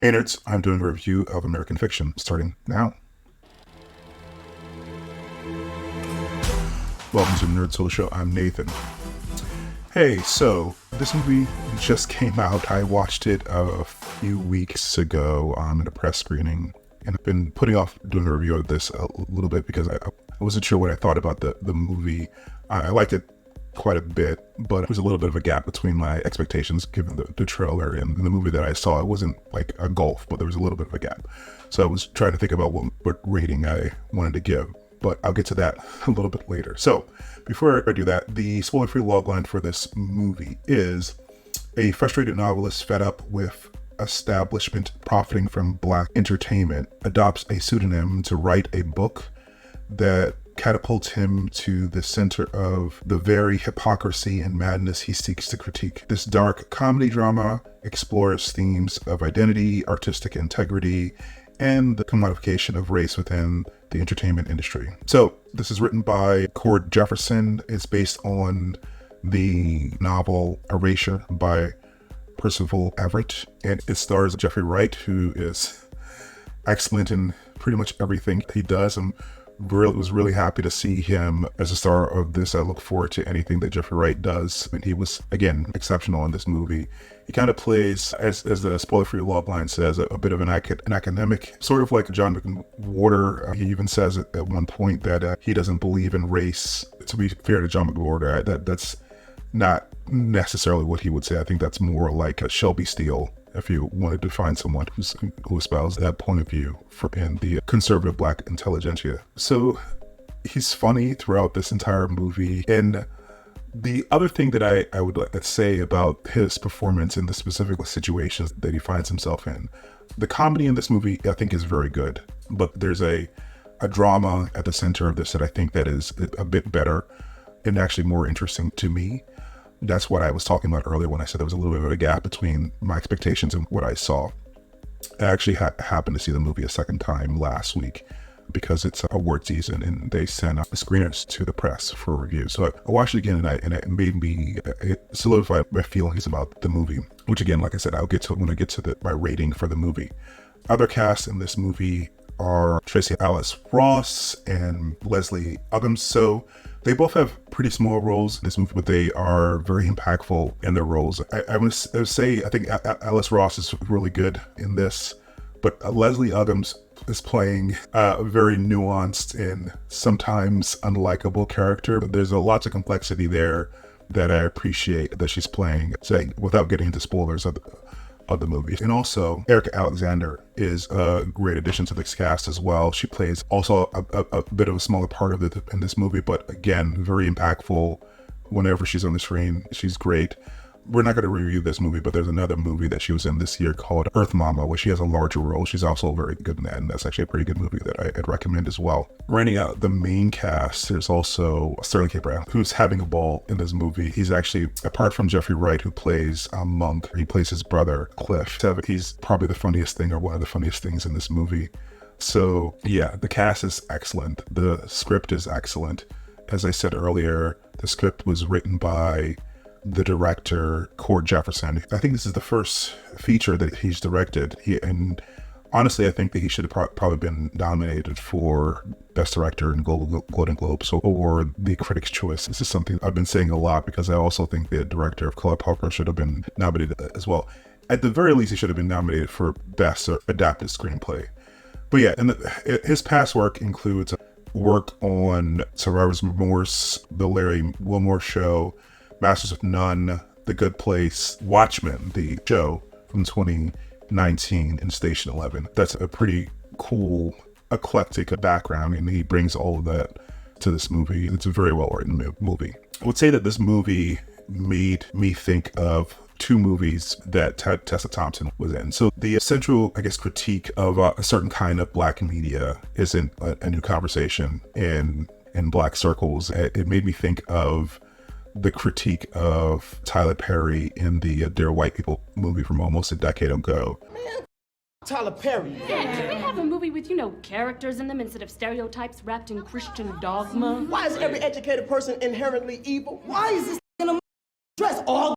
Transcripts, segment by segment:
Hey nerds, I'm doing a review of American Fiction, starting now. Welcome to the Nerd Soul Show, I'm Nathan. Hey, so, this movie just came out. I watched it a few weeks ago in a press screening, and I've been putting off doing a review of this a little bit because I wasn't sure what I thought about the movie. I liked it quite a bit, but there was a little bit of a gap between my expectations given the trailer and the movie that I saw. It wasn't like a gulf, but there was a little bit of a gap. So I was trying to think about what rating I wanted to give, but I'll get to that a little bit later. So before I do that, the spoiler-free logline for this movie is: a frustrated novelist fed up with establishment profiting from Black entertainment adopts a pseudonym to write a book that catapults him to the center of the very hypocrisy and madness he seeks to critique. This dark comedy drama explores themes of identity, artistic integrity, and the commodification of race within the entertainment industry. So this is written by Cord Jefferson. It's based on the novel Erasure by Percival Everett, and it stars Jeffrey Wright, who is excellent in pretty much everything he does. Was really happy to see him as a star of this. I look forward to anything that Jeffrey Wright does, and he was, again, exceptional in this movie. He kind of plays, as the spoiler-free logline says, a bit of an academic, sort of like John McWhorter. He even says at one point that he doesn't believe in race. To be fair to John McWhorter, that's not necessarily what he would say. I think that's more like a Shelby Steele, if you wanted to find someone who espoused that point of view in the conservative Black intelligentsia. So he's funny throughout this entire movie. And the other thing that I would like to say about his performance in the specific situations that he finds himself in, the comedy in this movie I think is very good, but there's a drama at the center of this that I think that is a bit better and actually more interesting to me. That's what I was talking about earlier when I said there was a little bit of a gap between my expectations and what I saw. I actually happened to see the movie a second time last week because it's award season and they sent out the screeners to the press for review. So I watched it again and it made me solidify my feelings about the movie, which again, like I said, I'll get to when I get to my rating for the movie. Other cast in this movie are Tracee Ellis Ross and Leslie Uggams. So they both have pretty small roles in this movie, but they are very impactful in their roles. I would say I think Alice Ross is really good in this, but Leslie Uggams is playing a very nuanced and sometimes unlikable character. But there's a lot of complexity there that I appreciate that she's playing, saying without getting into spoilers of the movie. And also, Erica Alexander is a great addition to this cast as well. She plays also a bit of a smaller part of it in this movie, but again, very impactful whenever she's on the screen. She's great. We're not going to review this movie, but there's another movie that she was in this year called Earth Mama, where she has a larger role. She's also very good in that, and that's actually a pretty good movie that I'd recommend as well. Rounding out the main cast, there's also Sterling K. Brown, who's having a ball in this movie. He's actually, apart from Jeffrey Wright, who plays Monk, he plays his brother, Cliff. He's probably the funniest thing, or one of the funniest things in this movie. So yeah, the cast is excellent. The script is excellent. As I said earlier, the script was written by the director, Cord Jefferson. I think this is the first feature that he's directed. And honestly, I think that he should have probably been nominated for Best Director in Golden Globes or the Critics' Choice. This is something I've been saying a lot because I also think the director of Color Purple should have been nominated as well. At the very least, he should have been nominated for Best Adapted Screenplay. But yeah, and his past work includes work on Survivor's Remorse, The Larry Wilmore Show, Masters of None, The Good Place, Watchmen, the show from 2019, and Station 11. That's a pretty cool, eclectic background, and he brings all of that to this movie. It's a very well-written movie. I would say that this movie made me think of two movies that Tessa Thompson was in. So the central, I guess, critique of a certain kind of Black media isn't a new conversation in Black circles. It made me think of the critique of Tyler Perry in the Dear White People movie from almost a decade ago. Man, Tyler Perry. Yeah, can we have a movie with, characters in them instead of stereotypes wrapped in Christian dogma? Why is every educated person inherently evil? Why is this in a dress all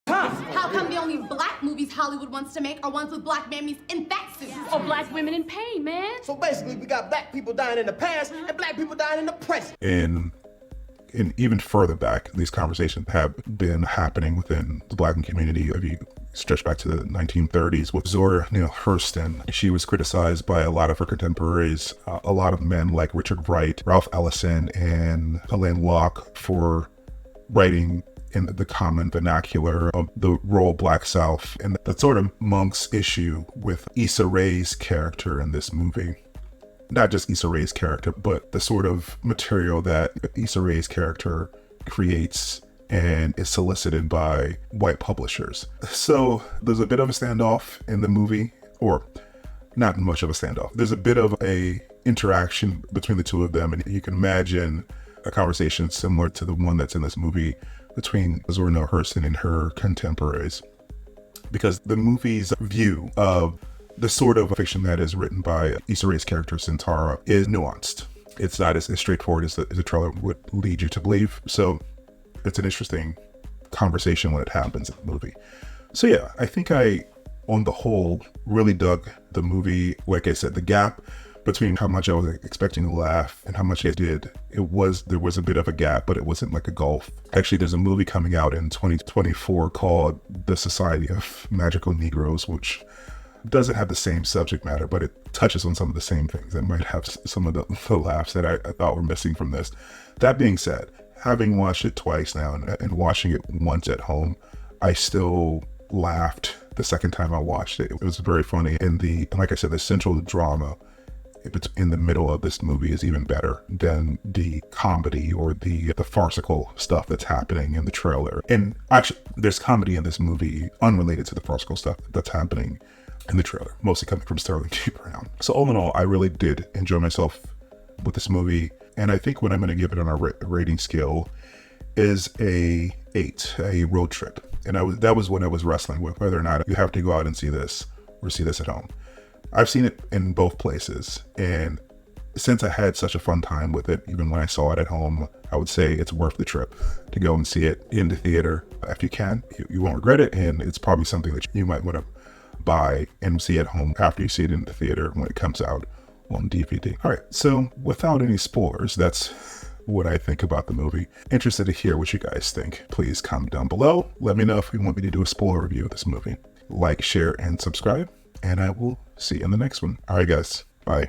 the time? How How come the only black movies Hollywood wants to make are ones with black mammies in fat suits? Or black women in pain, man. So basically, we got black people dying in the past and black people dying in the present. And even further back, these conversations have been happening within the black community. If you stretch back to the 1930s with Zora Neale Hurston, she was criticized by a lot of her contemporaries, a lot of men like Richard Wright, Ralph Ellison, and Alain Locke for writing in the common vernacular of the rural Black South, and that sort of Monk's issue with Issa Rae's character in this movie. Not just Issa Rae's character, but the sort of material that Issa Rae's character creates and is solicited by white publishers. So there's a bit of a standoff in the movie, or not much of a standoff. There's a bit of a interaction between the two of them, and you can imagine a conversation similar to the one that's in this movie between Zora Neale Hurston and her contemporaries. Because the movie's view of the sort of fiction that is written by Issa Rae's character, Sintara, is nuanced. It's not as straightforward as the trailer would lead you to believe. So it's an interesting conversation when it happens in the movie. So yeah, I think I, on the whole, really dug the movie. Like I said, the gap between how much I was expecting to laugh and how much I did, there was a bit of a gap, but it wasn't like a gulf. Actually, there's a movie coming out in 2024 called The Society of Magical Negroes, which doesn't have the same subject matter, but it touches on some of the same things that might have some of the laughs that I thought were missing from this. That being said, having watched it twice now and watching it once at home, I still laughed the second time I watched it. It was very funny. And like I said, the central drama in the middle of this movie is even better than the comedy or the farcical stuff that's happening in the trailer. And actually, there's comedy in this movie unrelated to the farcical stuff that's happening in the trailer, mostly coming from Sterling K. Brown. So all in all, I really did enjoy myself with this movie, and I think what I'm going to give it on a rating scale is a 8, a road trip. And that was what I was wrestling with, whether or not you have to go out and see this or see this at home. I've seen it in both places, and since I had such a fun time with it, even when I saw it at home, I would say it's worth the trip to go and see it in the theater. If you can, you won't regret it, and it's probably something that you might want to buy and see at home after you see it in the theater when it comes out on DVD. All right, so without any spoilers, that's what I think about the movie. Interested to hear what you guys think. Please comment down below. Let me know if you want me to do a spoiler review of this movie. Like, share, and subscribe, and I will see you in the next one. All right, guys. Bye.